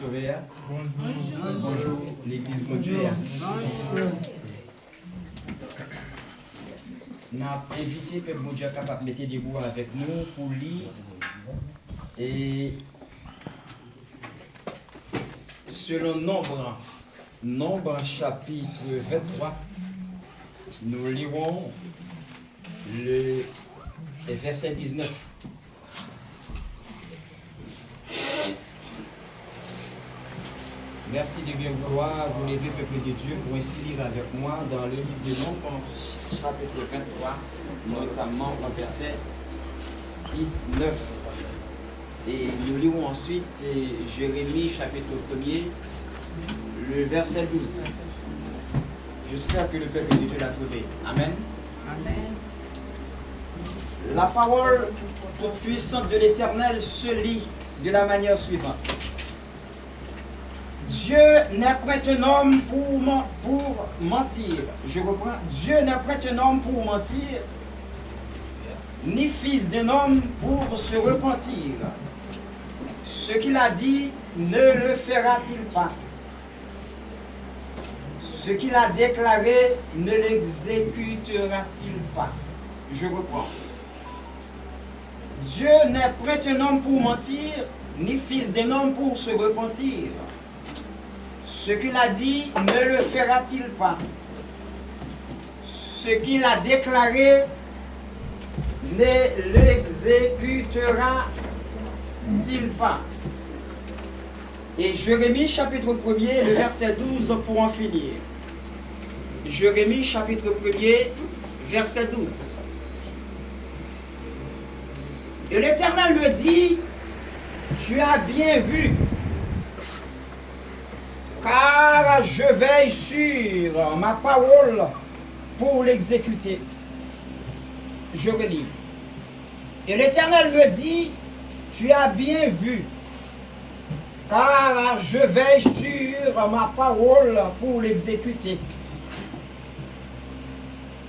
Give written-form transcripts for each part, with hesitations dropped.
sauvé. Bonjour, l'église de Dieu. Nous avons invité Peuple Bon Dieu capable de mettre des mots avec nous pour lire. Et selon Nombre chapitre 23, nous lirons le verset 19. Merci de bien vouloir vous lever, peuple de Dieu, pour ainsi lire avec moi dans le livre de Nombre, chapitre 23, notamment au verset 19. Et nous lirons ensuite Jérémie, chapitre 1er, le verset 12. J'espère que le peuple de Dieu l'a trouvé. Amen. Amen. La parole toute puissante de l'Éternel se lit de la manière suivante. Dieu n'est point un homme pour mentir. Je reprends. Dieu n'est point un homme pour mentir, ni fils d'un homme pour se repentir. Ce qu'il a dit, ne le fera-t-il pas? Ce qu'il a déclaré, ne l'exécutera-t-il pas? Je reprends. Dieu n'est point un homme pour mentir, ni fils d'un homme pour se repentir. Ce qu'il a dit, ne le fera-t-il pas? Ce qu'il a déclaré, ne l'exécutera-t-il pas? Et Jérémie chapitre 1er, le verset 12 pour en finir. Jérémie chapitre 1er, verset 12. Et l'Éternel me dit, tu as bien vu, car je veille sur ma parole pour l'exécuter. Je relis. Et l'Éternel me dit, tu as bien vu, car je veille sur ma parole pour l'exécuter.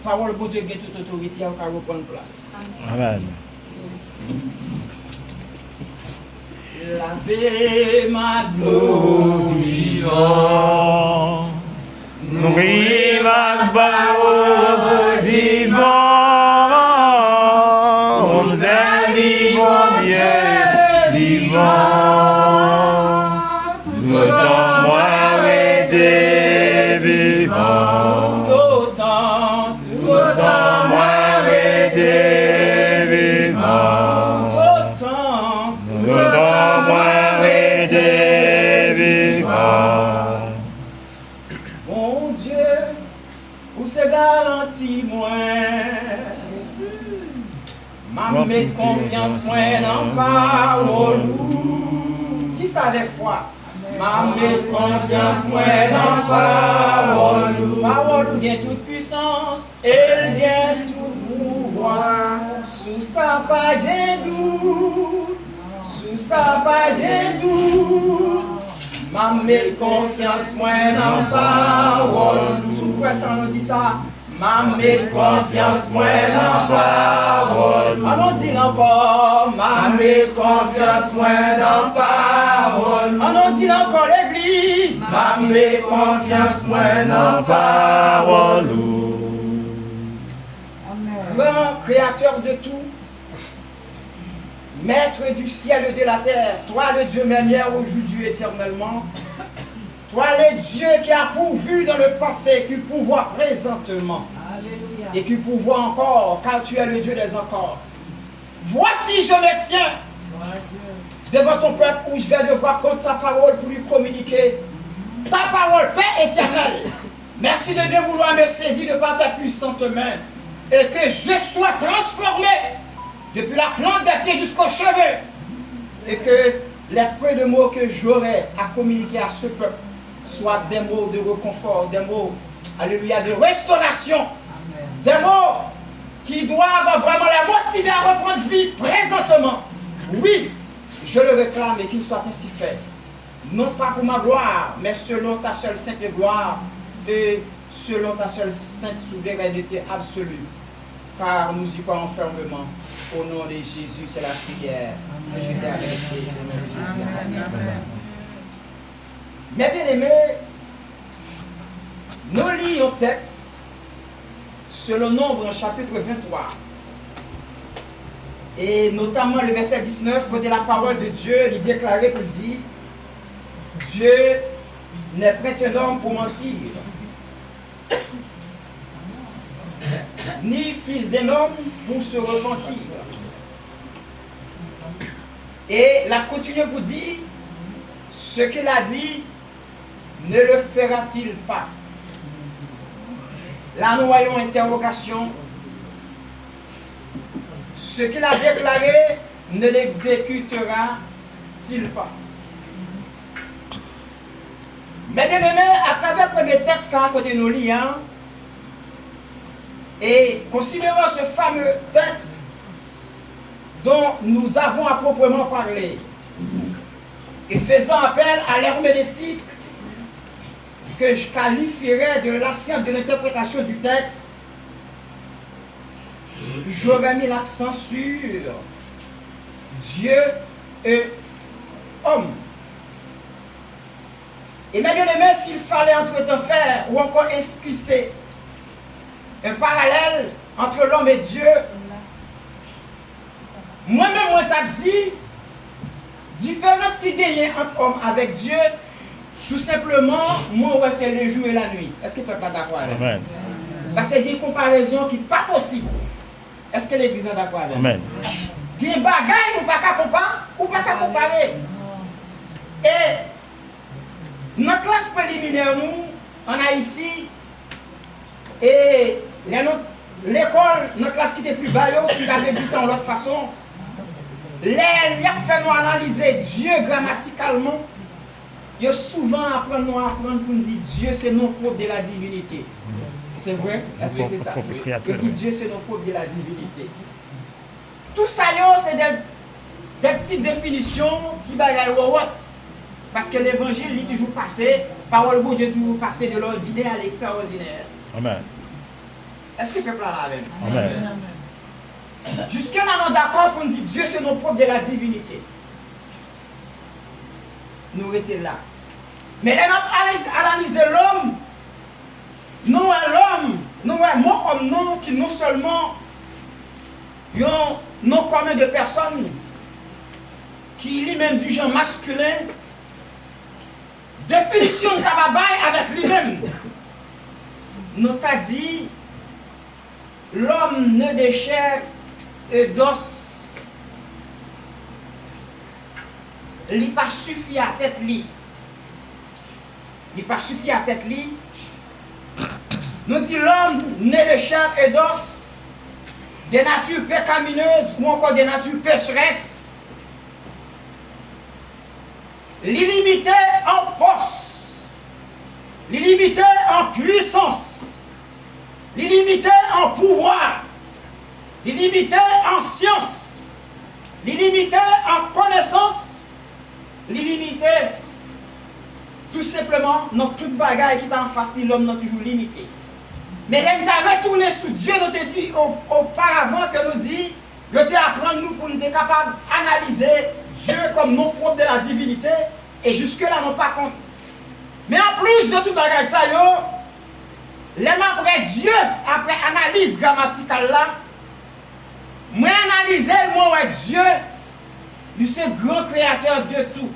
Parole pour Dieu qui est toute autorité, on va reprendre place. Amen. Lavez ma gloire vivant, nourris ma parole vivant, nous vivons bien vivant, nous t'en été vivant, d'autant moi été vivant. Mon Dieu, où se garantit moi? Ma mets confiance moi dans parole. Dis ça avec foi. Ma mets confiance moi dans parole. Parole gagne toute puissance, elle gagne tout pouvoir. Sous ça pas de doute. Sous ça pas de doute. Ma mets confiance moi dans parole. Sous quoi ça nous dit ça? Ma mets confiance moi dans parole. Allons dire encore. Ma mets confiance moi dans parole. Allons dire encore l'église. Ma mets confiance moi dans parole. Grand créateur de tout, Maître du ciel et de la terre, toi le Dieu même hier, aujourd'hui, éternellement, toi le Dieu qui a pourvu dans le passé, qui pourvoit présentement, Alléluia. Et qui pourvoit encore, car tu es le Dieu des encore. Voici je me tiens devant ton peuple où je vais devoir prendre ta parole pour lui communiquer ta parole, Père éternel. Merci de bien vouloir me saisir de par ta puissante main et que je sois transformé depuis la plante des pieds jusqu'aux cheveux, et que les peu de mots que j'aurai à communiquer à ce peuple soient des mots de réconfort, des mots, alléluia, de restauration, Amen. Des mots qui doivent vraiment les motiver à reprendre vie présentement. Oui, je le réclame et qu'il soit ainsi fait. Non pas pour ma gloire, mais selon ta seule sainte gloire et selon ta seule sainte souveraineté absolue. Car nous y croyons fermement. Au nom de Jésus, c'est la prière que je t'ai adressée. Au nom de Jésus. Amen. Mes bien-aimés, nous lisons un texte selon Nombre, chapitre 23. Et notamment le verset 19, côté la parole de Dieu, il déclarait pour dire Dieu n'est point un homme pour mentir, ni fils d'un homme pour se repentir. Et la continue pour dire ce qu'il a dit, ne le fera-t-il pas? Là, nous voyons interrogation. Ce qu'il a déclaré, ne l'exécutera-t-il pas? Mais bien aimé, à travers le premier texte, à côté de nos liens, et considérant ce fameux texte dont nous avons à proprement parler, et faisant appel à l'herméneutique que je qualifierais de la science de l'interprétation du texte, j'aurais mis l'accent sur Dieu et homme. Et mes bien-aimés, s'il fallait entre-temps faire ou encore esquisser un parallèle entre l'homme et Dieu, moi-même, on t'a dit, différence qui gagne entre homme avec Dieu, tout simplement, moi, c'est le jour et la nuit. Est-ce que tu n'es pas d'accord avec moi? Parce que c'est des comparaisons qui ne sont pas possibles. Est-ce que l'Église est d'accord avec moi? Il y a des bagailles ou pas qu'à comparer. Et notre classe préliminaire, nous, en Haïti, et l'école, notre classe qui était plus basse, si vous avez dit ça en l'autre façon, il a fait nous analyser Dieu grammaticalement. Il a souvent apprendre pour nous dire Dieu c'est non propre de la divinité. C'est vrai? Est-ce que c'est ça? Il dit Dieu c'est non propre de la divinité. Tout ça, c'est des petites définitions, petits bagages. Parce que l'évangile est toujours passé, parole de Dieu est toujours passé de l'ordinaire à l'extraordinaire. Amen. Est-ce que le peuple là avec? Amen. Jusqu'à là, nous sommes d'accord pour nous dire Dieu c'est non propre de la divinité. Nous étions là. Mais là, nous avons analysé l'homme. Nous, l'homme, nous, moi, homme, non, qui non seulement ont non commun de personnes qui lui-même du genre masculin, définition de tabac avec lui-même. Nous t'a dit l'homme ne de chair et d'os. Il n'est pas suffi à tête li. Il n'est pas suffi à tête li. Nous dit l'homme né de chair et d'os, des natures pécamineuses ou encore des natures pécheresses, l'illimité en force, l'illimité en puissance, l'illimité en pouvoir, l'illimité en science, l'illimité en connaissance, l'illimité tout simplement dans toute bagaille qui est en face de l'homme n'a toujours limité. Mais là, nous avons retourné sur Dieu, nous avons dit auparavant que nous dit, nous avons apprendre nous pour nous être capables d'analyser Dieu comme non propre de la divinité, et jusque-là, nous pas compte. Mais en plus de tout bagage ça, même après Dieu, après analyse grammaticale là, moi analyser le mot Dieu, lui c'est grand créateur de tout.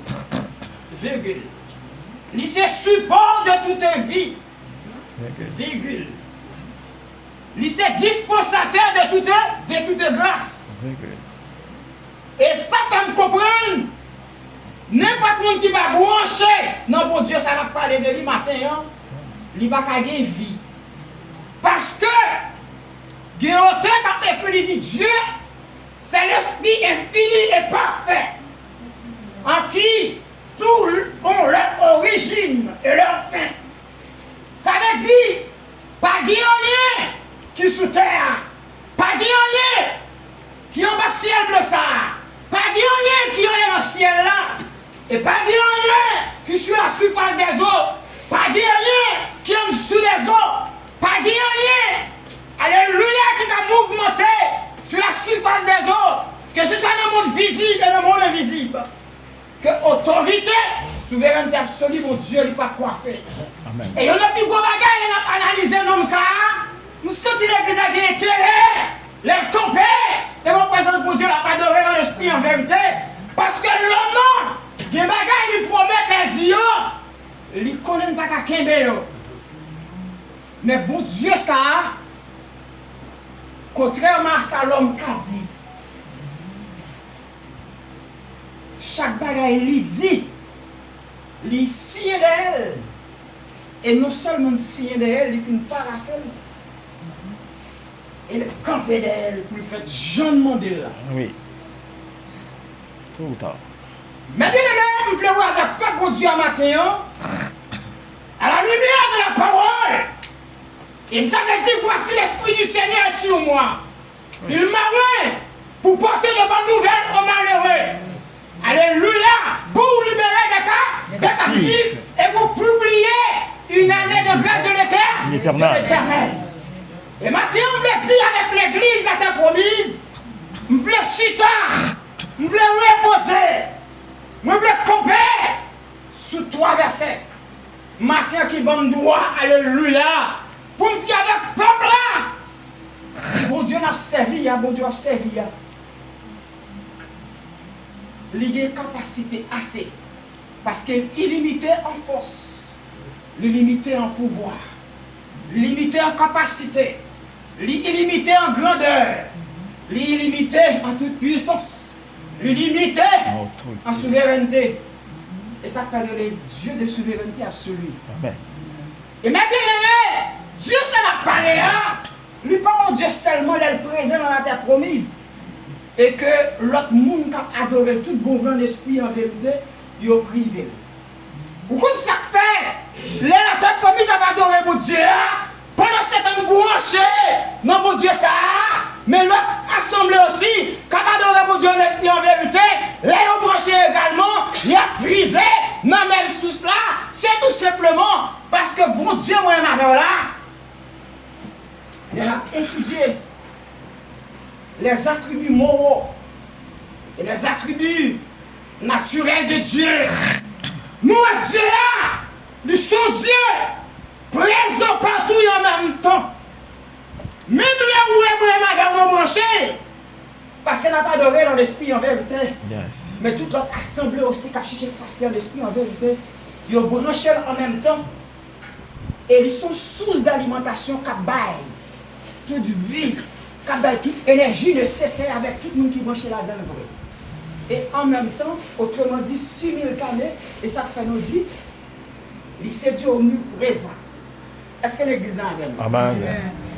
Virgule. Lui c'est support de toute vie. Virgule. Lui c'est dispensateur de toute grâce. Et ça fait me comprendre. N'importe qui va brancher, non pour Dieu, ça n'a pas parlé de lui matin, il va pas gagner vie. Parce que, il y a autant qu'après il dit Dieu, c'est l'esprit infini et parfait, en qui tous ont leur origine et leur fin. Ça veut dire, pas de rien qui sous terre, pas de rien qui en bas ciel bleu ça, pas de rien qui est dans le ciel là, et pas de rien qui sur la surface des eaux, pas de rien qui est en dessous des eaux, pas de rien, alléluia, qui t'a mouvementé sur la surface des eaux, que ce soit dans le monde visible et dans le monde invisible, que autorité Souveraineté absolue, mon Dieu, il n'est pas coiffé. Amen. Et il y a plus gros bagaille, il a analysé l'homme ça. Nous sommes l'église à bien intérêt, les camper. Et mon présent pour Dieu n'a pas adoré dans l'esprit en vérité. Parce que l'homme, non, il y a des bagailles, il promet les dieux. Il ne connaît pas qu'à Kembe. Mais bon Dieu, ça, contrairement à ça, l'homme qu'a dit, chaque bagaille, il dit, il signe d'elle. Et non seulement signe d'elle, il finit par la faire. Et le camper d'elle pour le faire Jean Mandela. Oui. Tout ou tard. Mais bien aimé, je voulais voir avec peuple bon Dieu à matin, à la lumière de la parole. Il m'avait dit, voici l'Esprit du Seigneur sur moi. Il m'a mis pour porter de bonnes nouvelles aux malheureux. Alléluia, pour libérer des captifs et pour publier une année de grâce de l'Éternel. Et maintenant, je voulais dire avec l'église la terre promise, je voulais chita, je voulais reposer, je voulais camper sous 3 versets. Matin qui va me droit, alléluia, pour me dire avec peuple là, bon Dieu n'a servi, bon Dieu a servi. Il a une capacité assez, parce qu'il est illimité en force, illimité en pouvoir, illimité en capacité, illimité en grandeur, illimité en toute puissance, illimité en souveraineté. Et ça fait le Dieu de souveraineté absolue. Amen. Et même bien aimé, Dieu ça n'a pas là. Lui pas un Dieu seulement, il est présent dans la terre promise. Et que l'autre monde qui a adoré tout bon vent d'esprit en vérité, il a privé. Vous comprenez ça fait? La terre promise a adoré mon Dieu. Pendant cette année branché, non mon Dieu ça. Mais l'autre assemblée aussi, qui a adoré mon Dieu en esprit en vérité, là ils ont branché également, il a brisé dans la même source là. C'est tout simplement parce que bon Dieu, moi, je là, il a étudié les attributs moraux et les attributs naturels de Dieu. Nous, Dieu là, nous sommes Dieu, présent partout et en même temps. Même là où est mon branché, parce qu'elle n'a pas adoré dans l'esprit en vérité. Yes. Mais toute l'autre assemblée aussi qui a cherché faster l'esprit en vérité, ils ont branché en même temps. Et ils sont source d'alimentation qui baille toute vie, qui baille toute énergie nécessaire avec tout le monde qui branche là-dedans. Et en même temps, autrement dit, 6000 années, et ça fait nous dire, c'est Dieu omniprésent. Est-ce que l'église est avec nous? Amen.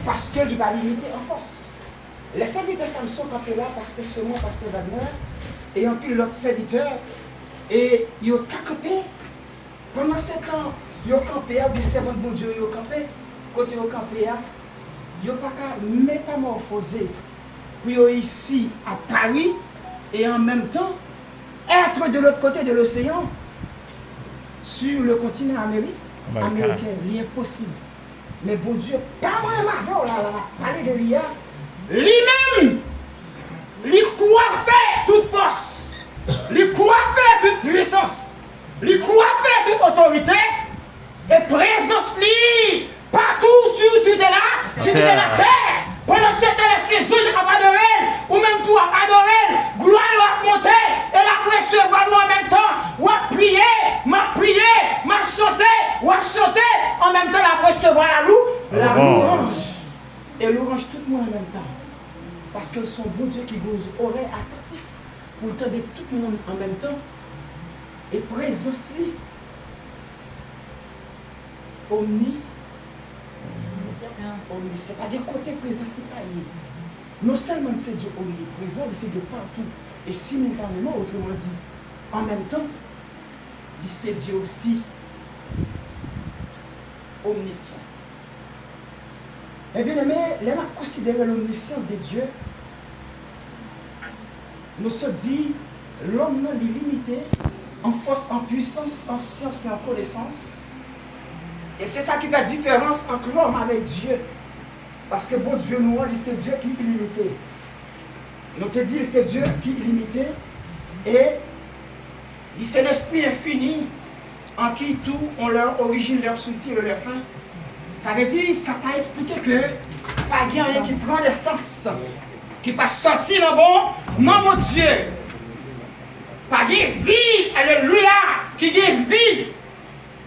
Parce qu'il va limiter en force. Les serviteurs Samson campés là, parce que c'est moi, parce que Wagner, et en plus l'autre serviteur, et ils ont campé. Pendant 7 ans, ils ont campé, les servants de mon Dieu, ils ont campé. Quand ils ont campé, ils n'ont pas qu'à métamorphoser. Puis ici à Paris, et en même temps, être de l'autre côté de l'océan, sur le continent américain, l'impossible. Mais bon Dieu, pas moi Marvel, là, parler de l'IA, lui-même, lui coiffait toute force, lui coiffait toute puissance, lui coiffait toute autorité, et présence lui, partout sur toute la terre. Pendant cette saison, je n'ai pas adoré, ou même tout a adoré, gloire a monté, et la recevoir nous en même temps, ou a prié, m'a chanté, ou a chanté, en même temps la recevoir la louange. Et louange tout le monde en même temps. Parce que son bon Dieu qui vous oreilles attentifs pour entendre tout le monde en même temps. Et présence lui. Omni. C'est pas des côtés présence n'est pas lié. Non seulement c'est Dieu omniprésent, mais c'est Dieu partout. Et simultanément, autrement dit, en même temps, c'est Dieu aussi omniscient. Eh bien aimé, là on a considéré l'omniscience de Dieu. Nous se dit l'homme non limité en force, en puissance, en science et en connaissance. Et c'est ça qui fait la différence entre l'homme avec Dieu. Parce que bon Dieu nous, c'est Dieu qui est illimité. Nous te dit c'est Dieu qui est illimité. Et c'est l'esprit infini en qui tout ont leur origine, leur soutien et leur fin. Ça veut dire, ça t'a expliqué que pas rien qui prend des forces, qui pas sorti dans bon, non mon Dieu. Pas de vie, alléluia, qui gagne vie,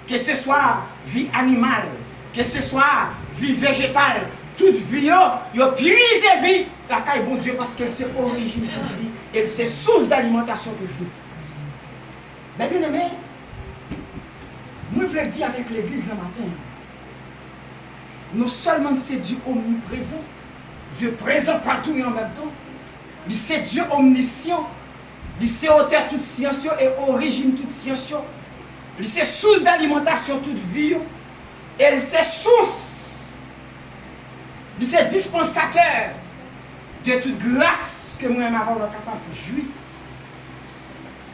que ce soit vie animale, que ce soit vie végétale, toute vie, yo puise vie, la caille bon Dieu, parce qu'elle c'est origine de toute vie, elle c'est source d'alimentation de vie. Mais bien aimé, moi je veux dire avec l'église le matin, non seulement c'est Dieu omniprésent, Dieu présent partout et en même temps, c'est Dieu omniscient, c'est auteur de toute science et origine de toute science, c'est source d'alimentation toute vie, et c'est source, c'est dispensateur de toute grâce que moi-même avons capable de jouir.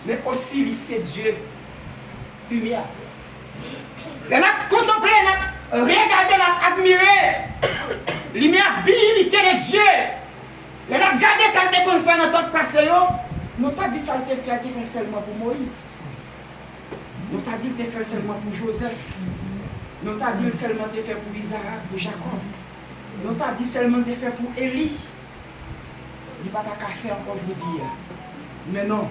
Mais aussi, c'est Dieu lumière. On a contemplé, on a regardé, on a admiré l'immuabilité de Dieu. On a regardé ça qu'on fait dans notre passé. Nous t'as dit ça qu'il fait seulement pour Moïse. Nous t'as dit qu'il fait seulement pour Joseph. Nous t'as dit seulement qu'il fait pour Isaac, pour Jacob. Nous t'as dit seulement qu'il fait pour Élie. Il n'y a pas qu'à faire encore, je vous dis. Mais non.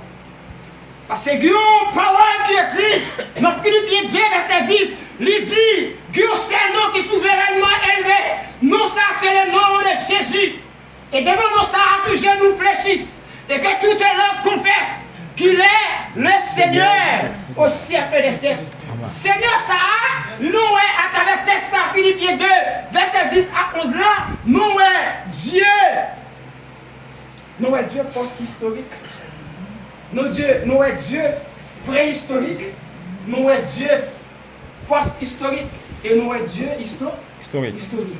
Parce que Guillaume, parole qui écrit dans Philippiens 2, verset 10, il dit, Guillaume, c'est le nom qui est souverainement élevé. Non, ça, c'est le nom de Jésus. Et devant nous, ça, que genoux fléchissent. Et que toute langue confesse qu'il est le Seigneur au siècle des siècles. Seigneur, ça, nous, à travers le texte, Philippiens 2, verset 10 à 11 là, nous, Dieu. Nous, Dieu post-historique. Nous sommes Dieu préhistorique, nous sommes Dieu post-historique et nous sommes Dieu historique.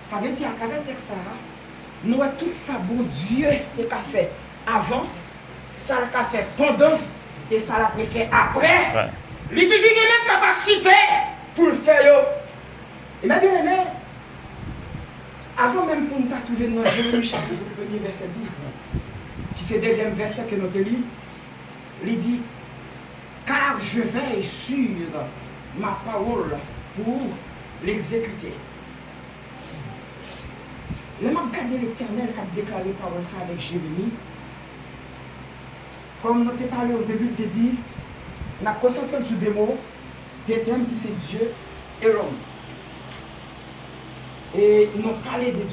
Ça veut dire à travers le texte, nous avons tout ça, bon Dieu, qui a fait avant, ça l'a fait pendant et ça l'a fait après. Ouais. Il y a toujours une même capacité pour le faire. Et bien aimé, avant même pour nous trouver dans Jérémie chapitre 1 verset 12, qui c'est le deuxième verset que nous te lit, il dit, car je veille sur ma parole pour l'exécuter. Le m'a regardé l'Éternel qui a déclaré parole ça avec Jérémie. Comme nous t'ai parlé au début, je dit, nous avons concentré sur des mots, des termes qui c'est Dieu et l'homme. Et nous parlé de